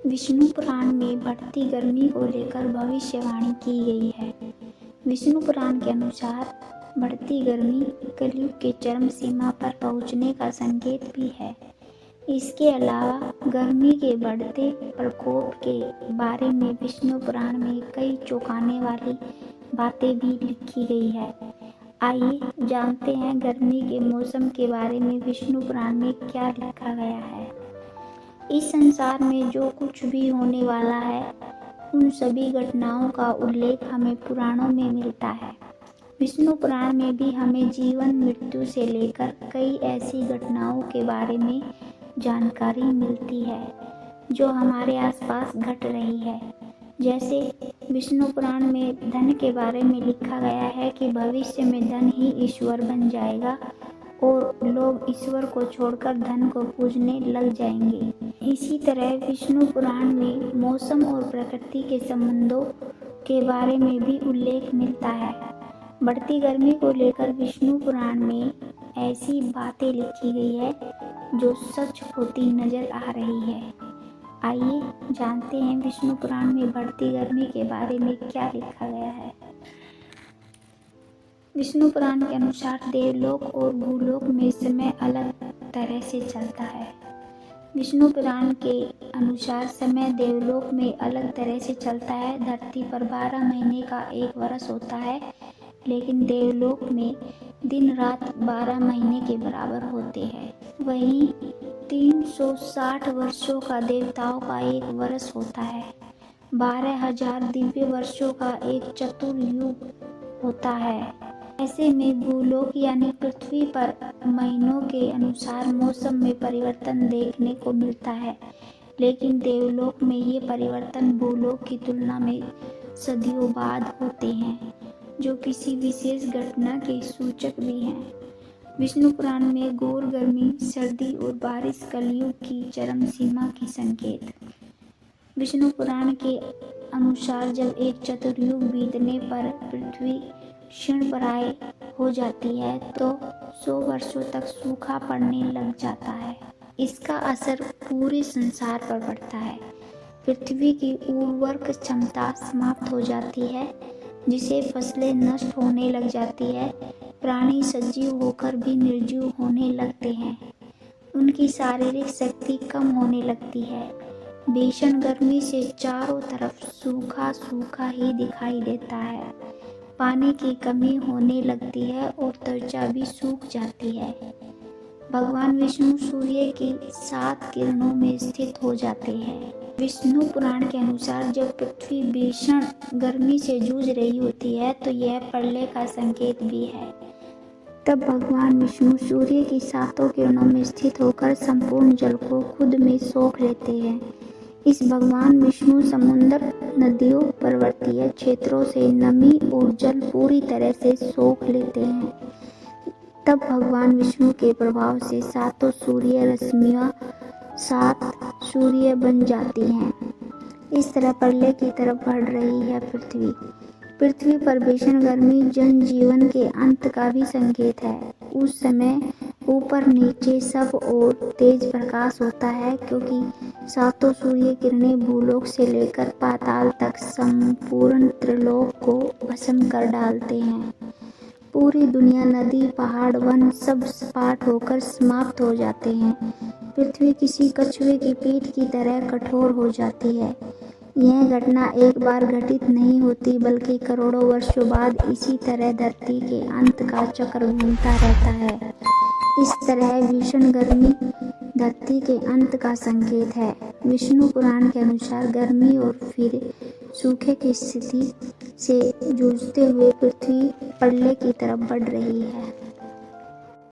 विष्णु पुराण में बढ़ती गर्मी को लेकर भविष्यवाणी की गई है। विष्णु पुराण के अनुसार बढ़ती गर्मी कलयुग के चरम सीमा पर पहुंचने का संकेत भी है। इसके अलावा गर्मी के बढ़ते प्रकोप के बारे में विष्णु पुराण में कई चौंकाने वाली बातें भी लिखी गई है। आइए जानते हैं गर्मी के मौसम के बारे में विष्णु पुराण में क्या लिखा गया है। इस संसार में जो कुछ भी होने वाला है, उन सभी घटनाओं का उल्लेख हमें पुराणों में मिलता है। विष्णु पुराण में भी हमें जीवन मृत्यु से लेकर कई ऐसी घटनाओं के बारे में जानकारी मिलती है जो हमारे आसपास घट रही है। जैसे विष्णु पुराण में धन के बारे में लिखा गया है कि भविष्य में धन ही ईश्वर बन जाएगा और लोग ईश्वर को छोड़कर धन को पूजने लग जाएंगे। इसी तरह विष्णु पुराण में मौसम और प्रकृति के संबंधों के बारे में भी उल्लेख मिलता है। बढ़ती गर्मी को लेकर विष्णु पुराण में ऐसी बातें लिखी गई है जो सच होती नजर आ रही है। आइए जानते हैं विष्णु पुराण में बढ़ती गर्मी के बारे में क्या लिखा गया है। विष्णु पुराण के अनुसार देवलोक और भूलोक में समय अलग तरह से चलता है। विष्णु पुराण के अनुसार समय देवलोक में अलग तरह से चलता है। धरती पर 12 महीने का एक वर्ष होता है, लेकिन देवलोक में दिन रात 12 महीने के बराबर होते हैं। वहीं 360 वर्षों का देवताओं का एक वर्ष होता है। 12,000 दिव्य वर्षों का एक चतुर्युग होता है। ऐसे में भूलोक यानी पृथ्वी पर महीनों के अनुसार मौसम में परिवर्तन देखने को मिलता है, लेकिन देवलोक में ये परिवर्तन भूलोक की तुलना में सदियों बाद होते हैं, जो किसी विशेष घटना के सूचक भी हैं। विष्णु पुराण में घोर गर्मी, सर्दी और बारिश कलयुग की चरम सीमा की संकेत। विष्णु पुराण के अनुसार जब एक चतुर्युग बीतने पर पृथ्वी क्षीणप्राय हो जाती है तो 100 वर्षों तक सूखा पड़ने लग जाता है। इसका असर पूरे संसार पर पड़ता है। पृथ्वी की उर्वरक क्षमता समाप्त हो जाती है, जिससे फसलें नष्ट होने लग जाती है। प्राणी सजीव होकर भी निर्जीव होने लगते हैं। उनकी शारीरिक शक्ति कम होने लगती है। भीषण गर्मी से चारों तरफ सूखा सूखा ही दिखाई देता है। पानी की कमी होने लगती है और त्वचा भी सूख जाती है। भगवान विष्णु सूर्य की 7 किरणों में स्थित हो जाते हैं। विष्णु पुराण के अनुसार जब पृथ्वी भीषण गर्मी से जूझ रही होती है तो यह प्रलय का संकेत भी है। तब भगवान विष्णु सूर्य की 7 किरणों में स्थित होकर संपूर्ण जल को खुद में सोख लेते हैं। इस भगवान विष्णु समुद्र, नदियों, पर्वतीय क्षेत्रों से नमी और जल पूरी तरह से सोख लेते हैं। तब भगवान विष्णु के प्रभाव से 7 सूर्य रश्मियां 7 सूर्य बन जाती हैं। इस तरह प्रलय की तरफ बढ़ रही है पृथ्वी। पृथ्वी पर भीषण गर्मी जनजीवन के अंत का भी संकेत है। उस समय ऊपर नीचे सब और तेज प्रकाश होता है, क्योंकि 7 सूर्य किरणें भूलोक से लेकर पाताल तक संपूर्ण त्रिलोक को भस्म कर डालते हैं। पूरी दुनिया, नदी, पहाड़, वन सब सपाट होकर समाप्त हो जाते हैं। पृथ्वी किसी कछुए की पीठ की तरह कठोर हो जाती है। यह घटना एक बार घटित नहीं होती, बल्कि करोड़ों वर्षों बाद इसी तरह धरती के अंत का चक्र घूमता रहता है। इस तरह भीषण गर्मी धरती के अंत का संकेत है। विष्णु पुराण के अनुसार गर्मी और फिर सूखे की स्थिति से जूझते हुए पृथ्वी प्रलय की तरफ बढ़ रही है।